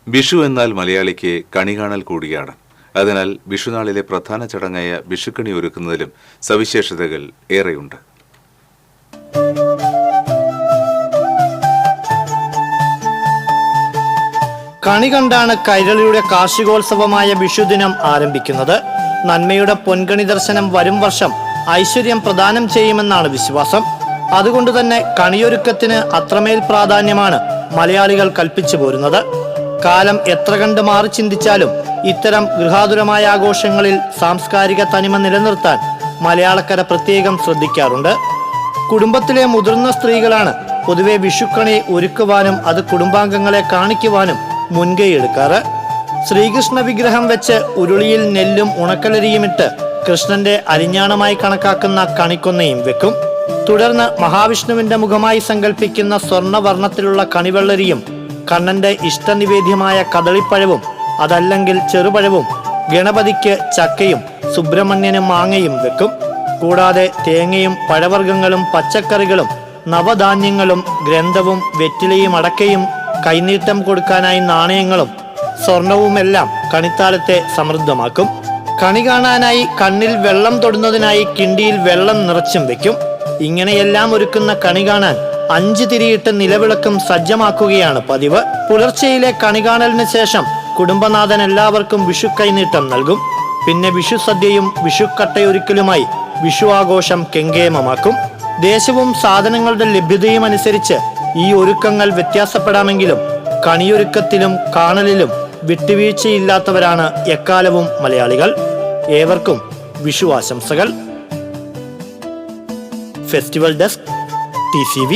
വിഷു എന്നാൽ മലയാളിക്ക് കണി കാണൽ കൂടിയാണ്. അതിനാൽ വിഷുനാളിലെ പ്രധാന ചടങ്ങായ വിഷുക്കണി ഒരുക്കുന്നതിലും സവിശേഷതകൾ ഏറെയുണ്ട്. കണി കണ്ടാണ് കൈരളിയുടെ കാർഷികോത്സവമായ വിഷുദിനം ആരംഭിക്കുന്നത്. നന്മയുടെ പൊൻകണി ദർശനം വരും വർഷം ഐശ്വര്യം പ്രദാനം ചെയ്യുമെന്നാണ് വിശ്വാസം. അതുകൊണ്ട് തന്നെ കണിയൊരുക്കത്തിന് അത്രമേൽ പ്രാധാന്യമാണ് മലയാളികൾ കൽപ്പിച്ചു പോരുന്നത്. കാലം എത്ര കണ്ട് മാറി ചിന്തിച്ചാലും ഇത്തരം ഗൃഹാതുരമായ ആഘോഷങ്ങളിൽ സാംസ്കാരിക തനിമ നിലനിർത്താൻ മലയാളക്കര പ്രത്യേകം ശ്രദ്ധിക്കാറുണ്ട്. കുടുംബത്തിലെ മുതിർന്ന സ്ത്രീകളാണ് പൊതുവെ വിഷുക്കണി ഒരുക്കുവാനും അത് കുടുംബാംഗങ്ങളെ കാണിക്കുവാനും മുൻകൈയെടുക്കാറ്. ശ്രീകൃഷ്ണ വിഗ്രഹം വെച്ച് ഉരുളിയിൽ നെല്ലും ഉണക്കലരിയുമിട്ട് കൃഷ്ണന്റെ അരിഞ്ഞാണമായി കണക്കാക്കുന്ന കണിക്കൊന്നയും വെക്കും. തുടർന്ന് മഹാവിഷ്ണുവിന്റെ മുഖമായി സങ്കല്പിക്കുന്ന സ്വർണ്ണവർണ്ണത്തിലുള്ള കണിവെള്ളരിയും കണ്ണന്റെ ഇഷ്ടനിവേദ്യമായ കദളിപ്പഴവും അതല്ലെങ്കിൽ ചെറുപഴവും ഗണപതിക്ക് ചക്കയും സുബ്രഹ്മണ്യന് മാങ്ങയും വെക്കും. കൂടാതെ തേങ്ങയും പഴവർഗ്ഗങ്ങളും പച്ചക്കറികളും നവധാന്യങ്ങളും ഗ്രന്ഥവും വെറ്റിലയും അടക്കയും കൈനീട്ടം കൊടുക്കാനായി നാണയങ്ങളും സ്വർണവുമെല്ലാം കണിത്താലത്തെ സമൃദ്ധമാക്കും. കണി കാണാനായി കണ്ണിൽ വെള്ളം തൊടുന്നതിനായി കിണ്ടിയിൽ വെള്ളം നിറച്ചും വെക്കും. ഇങ്ങനെയെല്ലാം ഒരുക്കുന്ന കണി കാണാൻ 5 തിരിയിട്ട് നിലവിളക്കും സജ്ജമാക്കുകയാണ് പതിവ്. പുലർച്ചെയിലെ കണി കാണലിന് ശേഷം കുടുംബനാഥൻ എല്ലാവർക്കും വിഷു കൈനീട്ടം നൽകും. പിന്നെ വിഷു സദ്യയും വിഷുക്കട്ടയൊരുക്കലുമായി വിഷു ആഘോഷം കെങ്കേമമാക്കും. ദേശവും സാധനങ്ങളുടെ ലഭ്യതയും അനുസരിച്ച് ഈ ഒരുക്കങ്ങൾ വ്യത്യാസപ്പെടാമെങ്കിലും കണിയൊരുക്കത്തിലും കാണലിലും വിട്ടുവീഴ്ചയില്ലാത്തവരാണ് എക്കാലവും മലയാളികൾ. ഏവർക്കും വിഷു ആശംസകൾ. Festival desk TCV.